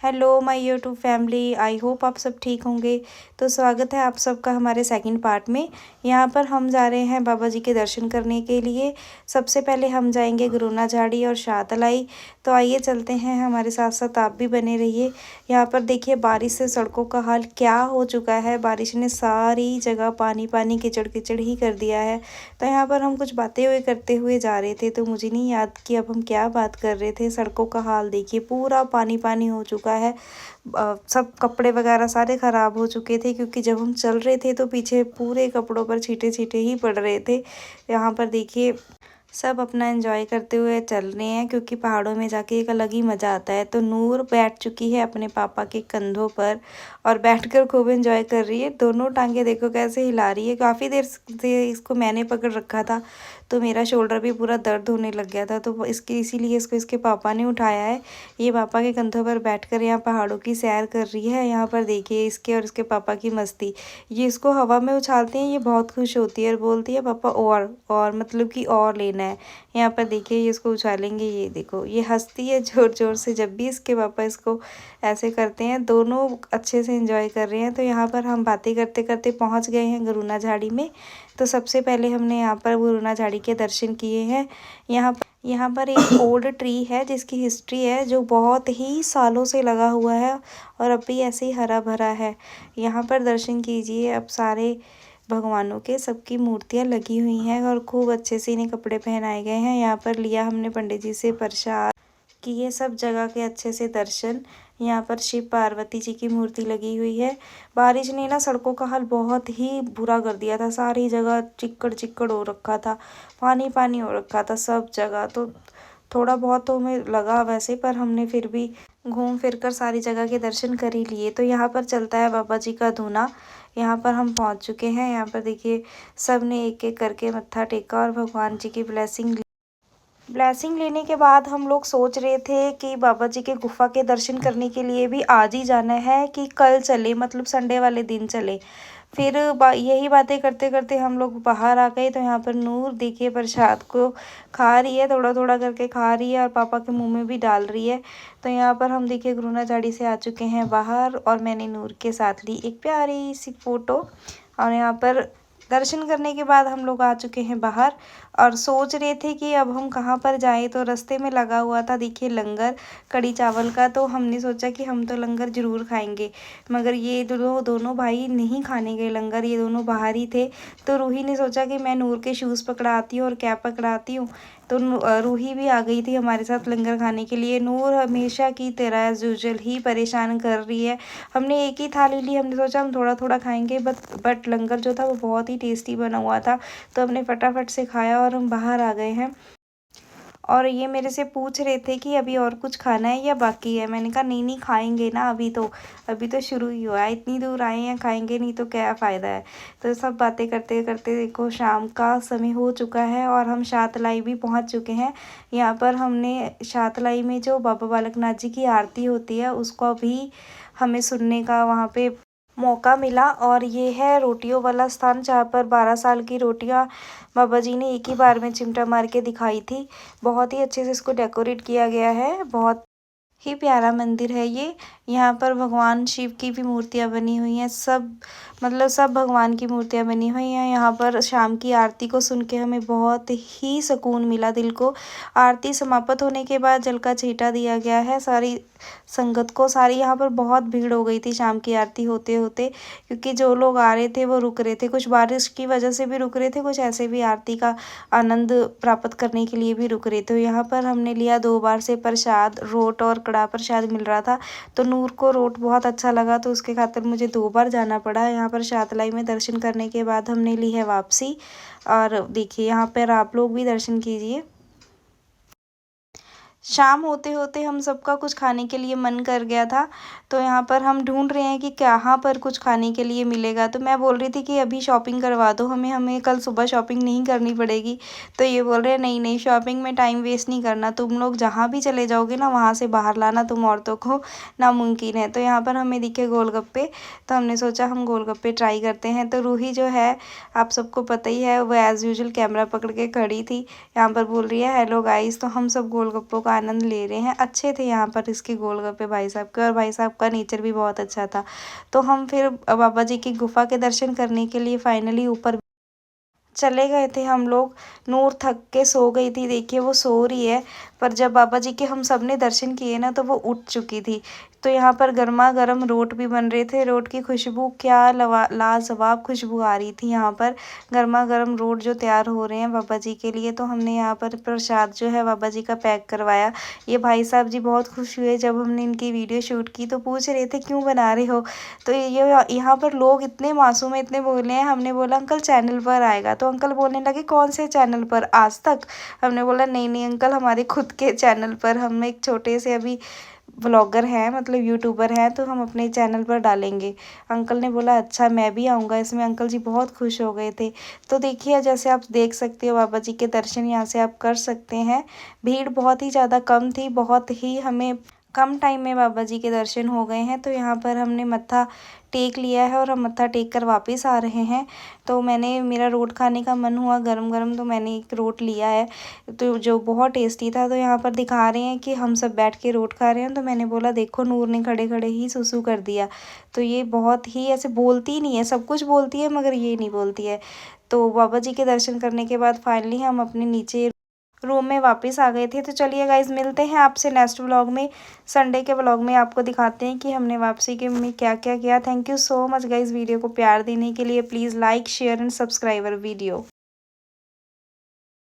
Hello my YouTube family, I hope आप सब ठीक होंगे। तो स्वागत है आप सबका हमारे सेकंड पार्ट में। यहाँ पर हम जा रहे हैं बाबा जी के दर्शन करने के लिए। सबसे पहले हम जाएंगे गुरुना झाड़ी और शाहतलाई। तो आइए चलते हैं, हमारे साथ साथ आप भी बने रहिए। यहाँ पर देखिए बारिश से सड़कों का हाल क्या हो चुका है। बारिश ने सारी जगह पानी पानी कीचड़ कीचड़ ही कर दिया है। तो यहाँ पर हम कुछ बातें हुए करते हुए जा रहे थे, तो मुझे नहीं याद कि अब हम क्या बात कर रहे थे। सड़कों का हाल देखिए, पूरा पानी पानी हो चुका है। सब कपड़े वगैरह सारे ख़राब हो चुके थे, क्योंकि जब हम चल रहे थे तो पीछे पूरे कपड़ों पर छींटे छींटे ही पड़ रहे थे। यहाँ पर देखिए सब अपना एंजॉय करते हुए चल रहे हैं, क्योंकि पहाड़ों में जाके एक अलग ही मज़ा आता है। तो नूर बैठ चुकी है अपने पापा के कंधों पर और बैठकर खूब एंजॉय कर रही है। दोनों टांगे देखो कैसे हिला रही है। काफ़ी देर से इसको मैंने पकड़ रखा था, तो मेरा शोल्डर भी पूरा दर्द होने लग गया था। तो इसीलिए इसको इसके पापा ने उठाया है। ये पापा के कंधों पर बैठकर यहाँ पहाड़ों की सैर कर रही है। यहाँ पर देखिए इसके और इसके पापा की मस्ती। ये इसको हवा में उछालते हैं, ये बहुत खुश होती है और बोलती है पापा और मतलब कि और लेना है। यहाँ पर देखिए ये इसको उछालेंगे, ये देखो ये हंसती है ज़ोर ज़ोर से जब भी इसके पापा इसको ऐसे करते हैं। दोनों अच्छे से एंजॉय कर रहे हैं। तो यहाँ पर हम बातें करते करते पहुँच गए हैं गुरुना झाड़ी में। तो सबसे पहले हमने यहाँ पर गुरुना झाड़ी के दर्शन किए हैं। यहाँ पर एक ओल्ड ट्री है जिसकी हिस्ट्री है, जो बहुत ही सालों से लगा हुआ है और अब भी ऐसे ही हरा भरा है। यहाँ पर दर्शन कीजिए। अब सारे भगवानों के सबकी मूर्तियाँ लगी हुई हैं और खूब अच्छे से इन्हें कपड़े पहनाए गए हैं। यहाँ पर लिया हमने पंडित जी से प्रसाद, किए सब जगह के अच्छे से दर्शन। यहाँ पर शिव पार्वती जी की मूर्ति लगी हुई है। बारिश ने ना सड़कों का हाल बहुत ही बुरा कर दिया था। सारी जगह चिक्कड़ चिक्कड़ हो रखा था, पानी पानी हो रखा था सब जगह। तो थोड़ा बहुत तो हमें लगा वैसे, पर हमने फिर भी घूम फिर कर सारी जगह के दर्शन कर ही लिए। तो यहाँ पर चलता है बाबा जी का धूना। यहाँ पर हम पहुँच चुके हैं। यहाँ पर देखिए सब ने एक एक करके मत्था टेका और भगवान जी की ब्लेसिंग लेने के बाद हम लोग सोच रहे थे कि बाबा जी के गुफा के दर्शन करने के लिए भी आज ही जाना है कि कल चले, मतलब संडे वाले दिन चले। फिर यही बातें करते करते हम लोग बाहर आ गए। तो यहाँ पर नूर देखिए प्रसाद को खा रही है, थोड़ा थोड़ा करके खा रही है और पापा के मुंह में भी डाल रही है। तो यहाँ पर हम देखिए गुरुना झाड़ी से आ चुके हैं बाहर और मैंने नूर के साथ ली एक प्यारी सी फ़ोटो। और यहाँ पर दर्शन करने के बाद हम लोग आ चुके हैं बाहर और सोच रहे थे कि अब हम कहाँ पर जाएं। तो रास्ते में लगा हुआ था देखिए लंगर कढ़ी चावल का। तो हमने सोचा कि हम तो लंगर ज़रूर खाएंगे, मगर ये दोनों भाई नहीं खाने गए लंगर, ये दोनों बाहर ही थे। तो रूही ने सोचा कि मैं नूर के शूज़ पकड़ाती हूँ और कैप पकड़ाती हूँ। तो रूही भी आ गई थी हमारे साथ लंगर खाने के लिए। नूर हमेशा की तरह एज़ यूजुअल ही परेशान कर रही है। हमने एक ही थाली ली, हमने सोचा हम थोड़ा थोड़ा खाएंगे, बट लंगर जो था वो बहुत ही टेस्टी बना हुआ था। तो हमने फटाफट से खाया और हम बाहर आ गए हैं। और ये मेरे से पूछ रहे थे कि अभी और कुछ खाना है या बाकी है। मैंने कहा नहीं नहीं खाएंगे ना, अभी तो शुरू ही हुआ है, इतनी दूर आए हैं, खाएंगे नहीं तो क्या फ़ायदा है। तो सब बातें करते करते देखो शाम का समय हो चुका है और हम शाहतलाई भी पहुंच चुके हैं। यहाँ पर हमने शाहतलाई में जो बाबा बालकनाथ जी की आरती होती है उसको भी हमें सुनने का वहाँ पे मौका मिला। और ये है रोटियों वाला स्थान, जहाँ पर 12 साल की रोटियां बाबा जी ने एक ही बार में चिमटा मार के दिखाई थी। बहुत ही अच्छे से इसको डेकोरेट किया गया है, बहुत ही प्यारा मंदिर है ये। यहाँ पर भगवान शिव की भी मूर्तियाँ बनी हुई हैं, सब भगवान की मूर्तियाँ बनी हुई हैं। यहाँ पर शाम की आरती को सुन के हमें बहुत ही सुकून मिला दिल को। आरती समाप्त होने के बाद जल का छींटा दिया गया है सारी संगत को। सारी यहाँ पर बहुत भीड़ हो गई थी शाम की आरती होते होते, क्योंकि जो लोग आ रहे थे वो रुक रहे थे। कुछ बारिश की वजह से भी रुक रहे थे, कुछ ऐसे भी आरती का आनंद प्राप्त करने के लिए भी रुक रहे थे। तो यहाँ पर हमने लिया 2 बार से प्रसाद, रोट और कड़ा प्रसाद मिल रहा था। तो नूर को रोट बहुत अच्छा लगा, तो उसके खातिर मुझे 2 बार जाना पड़ा। यहाँ पर शाहतलाई में दर्शन करने के बाद हमने ली है वापसी। और देखिए यहाँ पर आप लोग भी दर्शन कीजिए। शाम होते होते हम सबका कुछ खाने के लिए मन कर गया था। तो यहाँ पर हम ढूंढ रहे हैं कि कहाँ पर कुछ खाने के लिए मिलेगा। तो मैं बोल रही थी कि अभी शॉपिंग करवा दो हमें कल सुबह शॉपिंग नहीं करनी पड़ेगी। तो ये बोल रहे हैं नहीं नहीं, शॉपिंग में टाइम वेस्ट नहीं करना, तुम लोग जहाँ भी चले जाओगे ना वहाँ से बाहर लाना, तुम औरतों को नामुमकिन है। तो यहाँ पर हमें दिखे गोलगप्पे, तो हमने सोचा हम गोलगप्पे ट्राई करते हैं। तो रूही जो है आप सबको पता ही है, वो एज़ यूजुअल कैमरा पकड़ के खड़ी थी, यहाँ पर बोल रही है हेलो गाइस। तो हम सब गोलगप्पों का का आनंद ले रहे हैं। अच्छे थे यहाँ पर इसके गोलगप्पे भाई साहब के, और भाई साहब का नेचर भी बहुत अच्छा था। तो हम फिर बाबा जी की गुफ़ा के दर्शन करने के लिए फाइनली ऊपर चले गए थे हम लोग। नूर थक के सो गई थी, देखिए वो सो रही है। पर जब बाबा जी के हम सब ने दर्शन किए ना तो वो उठ चुकी थी। तो यहाँ पर गर्मा गर्म रोट भी बन रहे थे। रोट की खुशबू क्या लाजवाब खुशबू आ रही थी यहाँ पर। गर्मा गर्म रोट जो तैयार हो रहे हैं बाबा जी के लिए। तो हमने यहाँ पर प्रसाद जो है बाबा जी का पैक करवाया। ये भाई साहब जी बहुत खुश हुए जब हमने इनकी वीडियो शूट की, तो पूछ रहे थे क्यों बना रहे हो। तो ये यहाँ पर लोग इतने मासूम है, इतने बोले हैं। हमने बोला अंकल चैनल पर आएगा, तो अंकल बोलने लगे कौन से चैनल पर, आज तक। हमने बोला नहीं नहीं अंकल, हमारे खुद के चैनल पर। हम एक छोटे से अभी व्लॉगर हैं, मतलब यूट्यूबर हैं, तो हम अपने चैनल पर डालेंगे। अंकल ने बोला अच्छा मैं भी आऊँगा इसमें। अंकल जी बहुत खुश हो गए थे। तो देखिए जैसे आप देख सकते हो बाबा जी के दर्शन यहाँ से आप कर सकते हैं। भीड़ बहुत ही ज़्यादा कम थी, बहुत ही हमें कम टाइम में बाबा जी के दर्शन हो गए हैं। तो यहाँ पर हमने मत्था टेक लिया है और हम मत्था टेक कर वापस आ रहे हैं। तो मेरा रोट खाने का मन हुआ गरम गरम, तो मैंने एक रोट लिया है, तो जो बहुत टेस्टी था। तो यहाँ पर दिखा रहे हैं कि हम सब बैठ के रोट खा रहे हैं। तो मैंने बोला देखो नूर ने खड़े खड़े ही सुसु कर दिया। तो ये बहुत ही ऐसे बोलती नहीं है, सब कुछ बोलती है मगर ये नहीं बोलती है। तो बाबा जी के दर्शन करने के बाद फाइनली हम अपने नीचे रूम में वापस आ गए थे। तो चलिए गाइज मिलते हैं आपसे नेक्स्ट व्लॉग में। संडे के व्लॉग में आपको दिखाते हैं कि हमने वापसी के में क्या क्या किया। Thank you so much guys video को प्यार देने के लिए। Please like share and subscribe video.